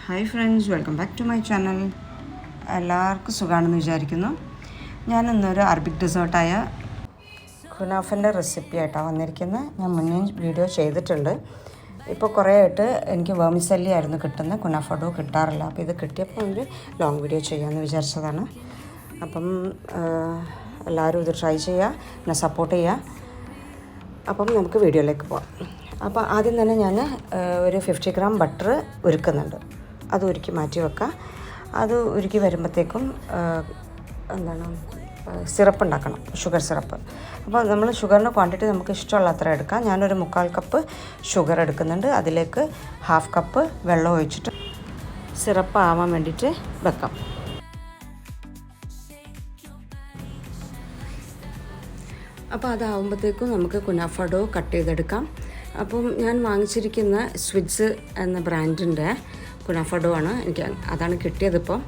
Hi friends, welcome back to my channel. എല്ലാവർക്കും സുഖമാണെന്ന് വിചാരിക്കുന്നു. ഞാൻ ഇന്നൊരു അറബിക് ഡെസേർട്ടായ കുനാഫൻ്റെ റെസിപ്പി ആയിട്ടാണ് വന്നിരിക്കുന്നത്. ഞാൻ മുന്നേ വീഡിയോ ചെയ്തിട്ടുണ്ട്. ഇപ്പോൾ കുറേ ആയിട്ട് എനിക്ക് വേമിസല്ലി ആയിരുന്നു കിട്ടുന്നത്, കുനാഫ ഡോ കിട്ടാറില്ല. അപ്പോൾ ഇത് കിട്ടിയപ്പോൾ ഒരു ലോങ് വീഡിയോ ചെയ്യാമെന്ന് വിചാരിച്ചതാണ്. അപ്പം എല്ലാവരും ഇത് ട്രൈ ചെയ്യുക, എന്നെ സപ്പോർട്ട് ചെയ്യുക. അപ്പം നമുക്ക് വീഡിയോയിലേക്ക് പോകാം. അപ്പോൾ ആദ്യം തന്നെ ഞാൻ ഒരു 50 ഗ്രാം ബട്ടർ ഉരുക്കുന്നുണ്ട്. അത് ഉരുക്കി മാറ്റി വെക്കാം. അത് ഉരുക്കി വരുമ്പോഴത്തേക്കും സിറപ്പ് ഉണ്ടാക്കണം, ഷുഗർ സിറപ്പ്. അപ്പോൾ നമ്മൾ ഷുഗറിൻ്റെ ക്വാണ്ടിറ്റി നമുക്ക് ഇഷ്ടമുള്ള അത്ര എടുക്കാം. ഞാനൊരു 3/4 കപ്പ് ഷുഗർ എടുക്കുന്നുണ്ട്. അതിലേക്ക് 1/2 കപ്പ് വെള്ളം ഒഴിച്ചിട്ട് സിറപ്പ് ആവാൻ വേണ്ടിയിട്ട് വെക്കാം. അപ്പോൾ അതാവുമ്പോഴത്തേക്കും നമുക്ക് കുനാഫ ഡോ കട്ട് ചെയ്തെടുക്കാം. അപ്പം ഞാൻ വാങ്ങിച്ചിരിക്കുന്ന സ്വിറ്റ്സ് എന്ന ബ്രാൻഡിൻ്റെ കുനാഫ ഡോ ആണ്. എനിക്ക് അതാണ് കിട്ടിയതിപ്പം.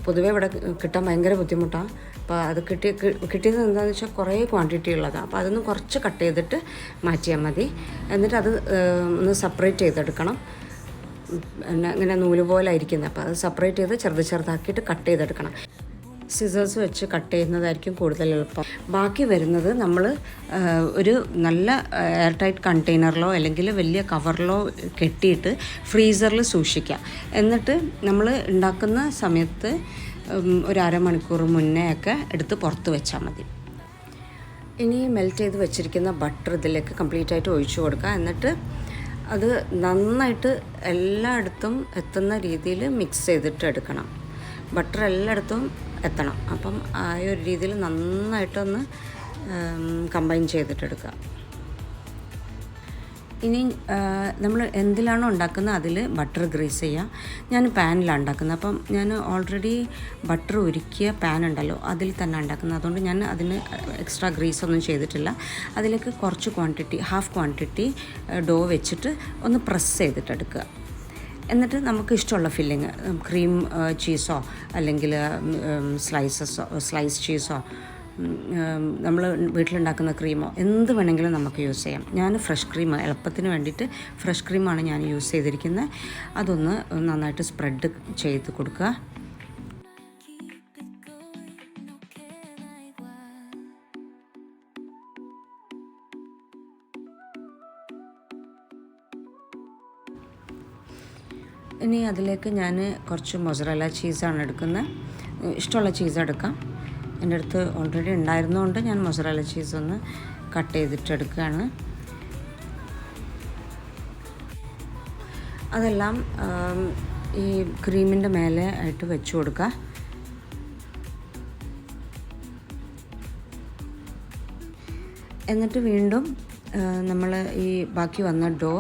പൊതുവേ ഇവിടെ കിട്ടാൻ ഭയങ്കര ബുദ്ധിമുട്ടാണ്. അപ്പോൾ അത് കിട്ടിയത് എന്താണെന്ന് വെച്ചാൽ കുറേ ക്വാണ്ടിറ്റി ഉള്ളതാണ്. അപ്പോൾ അതൊന്ന് കുറച്ച് കട്ട് ചെയ്തിട്ട് മാറ്റിയാൽ മതി. എന്നിട്ട് അത് ഒന്ന് സെപ്പറേറ്റ് ചെയ്തെടുക്കണം. ഇങ്ങനെ നൂല് പോലെ ഇരിക്കുന്നത്. അപ്പോൾ അത് സെപ്പറേറ്റ് ചെയ്ത് ചെറുതാക്കിയിട്ട് കട്ട് ചെയ്തെടുക്കണം. സിസേഴ്സ് വെച്ച് കട്ട് ചെയ്യുന്നതായിരിക്കും കൂടുതൽ എളുപ്പം. ബാക്കി വരുന്നത് നമ്മൾ ഒരു നല്ല എയർ ടൈറ്റ് കണ്ടെയ്നറിലോ അല്ലെങ്കിൽ വലിയ കവറിലോ കെട്ടിയിട്ട് ഫ്രീസറിൽ സൂക്ഷിക്കുക. എന്നിട്ട് നമ്മൾ ഉണ്ടാക്കുന്ന സമയത്ത് ഒരു അരമണിക്കൂർ മുന്നേ ഒക്കെ എടുത്ത് പുറത്ത് വെച്ചാൽ മതി. ഇനി മെൽറ്റ് ചെയ്ത് വെച്ചിരിക്കുന്ന ബട്ടർ ഇതിലേക്ക് കംപ്ലീറ്റ് ആയിട്ട് ഒഴിച്ചു കൊടുക്കുക. എന്നിട്ട് അത് നന്നായിട്ട് എല്ലായിടത്തും എത്തുന്ന രീതിയിൽ മിക്സ് ചെയ്തിട്ട് എടുക്കണം. ബട്ടർ എല്ലായിടത്തും എത്തണം. അപ്പം ആ ഒരു രീതിയിൽ നന്നായിട്ടൊന്ന് കമ്പൈൻ ചെയ്തിട്ടെടുക്കുക. ഇനി നമ്മൾ എന്തിലാണോ ഉണ്ടാക്കുന്നത് അതിൽ ബട്ടർ ഗ്രീസ് ചെയ്യുക. ഞാൻ പാനിലാണ് ഉണ്ടാക്കുന്നത്. അപ്പം ഞാൻ ഓൾറെഡി ബട്ടർ ഉരുക്കിയ പാൻ ഉണ്ടല്ലോ, അതിൽ തന്നെ ഉണ്ടാക്കുന്നത്. അതുകൊണ്ട് ഞാൻ അതിന് എക്സ്ട്രാ ഗ്രീസ് ഒന്നും ചെയ്തിട്ടില്ല. അതിലേക്ക് കുറച്ച് ക്വാണ്ടിറ്റി, 1/2 ക്വാണ്ടിറ്റി ഡോ വെച്ചിട്ട് ഒന്ന് പ്രസ് ചെയ്തിട്ടെടുക്കുക. എന്നിട്ട് നമുക്ക് ഇഷ്ടമുള്ള ഫില്ലിങ്, ക്രീം ചീസോ അല്ലെങ്കിൽ സ്ലൈസ് ചീസോ, നമ്മൾ വീട്ടിലുണ്ടാക്കുന്ന ക്രീമോ എന്ത് വേണമെങ്കിലും നമുക്ക് യൂസ് ചെയ്യാം. ഞാൻ ഫ്രഷ് ക്രീം, എളുപ്പത്തിന് വേണ്ടിയിട്ട് ഫ്രഷ് ക്രീമാണ് ഞാൻ യൂസ് ചെയ്തിരിക്കുന്നത്. അതൊന്ന് നന്നായിട്ട് സ്പ്രെഡ് ചെയ്ത് കൊടുക്കുക. ഇനി അതിലേക്ക് ഞാൻ കുറച്ച് മൊസറല്ല ചീസാണ് എടുക്കുന്നത്. ഇഷ്ടമുള്ള ചീസ് എടുക്കാം. എൻ്റെ അടുത്ത് ഓൾറെഡി ഉണ്ടായിരുന്നതുകൊണ്ട് ഞാൻ മൊസറല്ല ചീസൊന്ന് കട്ട് ചെയ്തിട്ടെടുക്കുകയാണ്. അതെല്ലാം ഈ ക്രീമിൻ്റെ മേലെ ആയിട്ട് വെച്ച് കൊടുക്കുക. എന്നിട്ട് വീണ്ടും നമ്മൾ ഈ ബാക്കി വന്ന ഡോ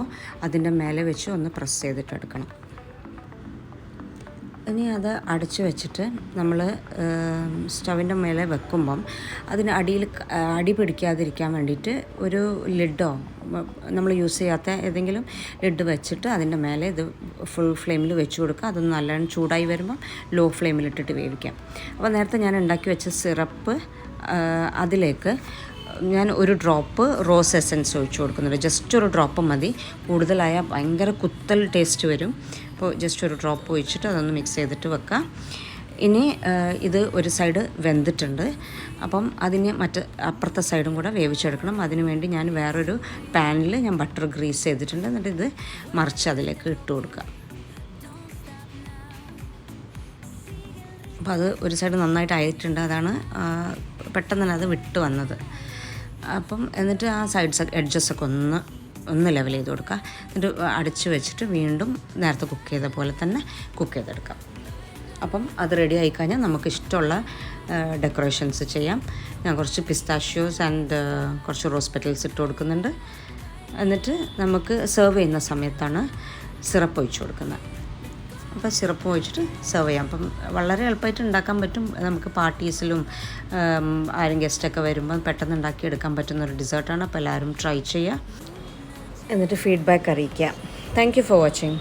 അതിൻ്റെ മേലെ വെച്ച് ഒന്ന് പ്രസ് ചെയ്തിട്ടെടുക്കണം. ഇനി അത് അടച്ച് വെച്ചിട്ട് നമ്മൾ സ്റ്റവിൻ്റെ മേലെ വെക്കുമ്പം അതിന് അടി പിടിക്കാതിരിക്കാൻ വേണ്ടിയിട്ട് ഒരു ലിഡോ, നമ്മൾ യൂസ് ചെയ്യാത്ത ഏതെങ്കിലും ലിഡ് വെച്ചിട്ട് അതിൻ്റെ മേലെ ഇത് ഫുൾ ഫ്ലെയിമിൽ വെച്ച് കൊടുക്കുക. അതൊന്ന് നല്ലോണം ചൂടായി വരുമ്പോൾ ലോ ഫ്ലെയിമിലിട്ടിട്ട് വേവിക്കാം. അപ്പോൾ നേരത്തെ ഞാൻ ഉണ്ടാക്കി വെച്ച സിറപ്പ് അതിലേക്ക് ഞാൻ ഒരു ഡ്രോപ്പ് റോസ് എസൻസ് ഒഴിച്ച് കൊടുക്കുന്നുണ്ട്. ജസ്റ്റ് ഒരു ഡ്രോപ്പ് മതി. കൂടുതലായാൽ ഭയങ്കര കുത്തൽ ടേസ്റ്റ് വരും. അപ്പോൾ ജസ്റ്റ് ഒരു ഡ്രോപ്പ് ഒഴിച്ചിട്ട് അതൊന്ന് മിക്സ് ചെയ്തിട്ട് വെക്കാം. ഇനി ഇത് ഒരു സൈഡ് വെന്തിട്ടുണ്ട്. അപ്പം അതിന് അപ്പുറത്തെ സൈഡും കൂടെ വേവിച്ചെടുക്കണം. അതിന് വേണ്ടി ഞാൻ വേറൊരു പാനിൽ ഞാൻ ബട്ടർ ഗ്രീസ് ചെയ്തിട്ടുണ്ട്. എന്നിട്ട് ഇത് മറിച്ച് അതിലേക്ക് ഇട്ട് കൊടുക്കുക. അപ്പോൾ അത് ഒരു സൈഡ് നന്നായിട്ട് ആയിട്ടുണ്ട്. അതാണ് പെട്ടെന്ന് തന്നെ അത് വിട്ട് വന്നത്. അപ്പം എന്നിട്ട് ആ എഡ്ജസൊക്കെ ഒന്ന് ലെവൽ ചെയ്ത് കൊടുക്കുക. എന്നിട്ട് അടച്ച് വെച്ചിട്ട് വീണ്ടും നേരത്തെ കുക്ക് ചെയ്ത പോലെ തന്നെ കുക്ക് ചെയ്തെടുക്കാം. അപ്പം അത് റെഡി ആയിക്കഴിഞ്ഞാൽ നമുക്ക് ഇഷ്ടമുള്ള ഡെക്കറേഷൻസ് ചെയ്യാം. ഞാൻ കുറച്ച് പിസ്താഷ്യോസ് ആൻഡ് കുറച്ച് റോസ് പെറ്റൽസ് ഇട്ട് കൊടുക്കുന്നുണ്ട്. എന്നിട്ട് നമുക്ക് സെർവ് ചെയ്യുന്ന സമയത്താണ് സിറപ്പ് ഒഴിച്ച് കൊടുക്കുന്നത്. അപ്പോൾ സിറപ്പ് ഒഴിച്ചിട്ട് സെർവ് ചെയ്യാം. അപ്പം വളരെ എളുപ്പമായിട്ട് ഉണ്ടാക്കാൻ പറ്റും. നമുക്ക് പാർട്ടീസിലും ആരും ഗസ്റ്റൊക്കെ വരുമ്പോൾ പെട്ടെന്ന് ഉണ്ടാക്കിയെടുക്കാൻ പറ്റുന്നൊരു ഡെസേർട്ടാണ്. അപ്പോൾ എല്ലാവരും ട്രൈ ചെയ്യുക. എന്നിട്ട് ഫീഡ്ബാക്ക് അറിയിക്കുക. Thank you for watching.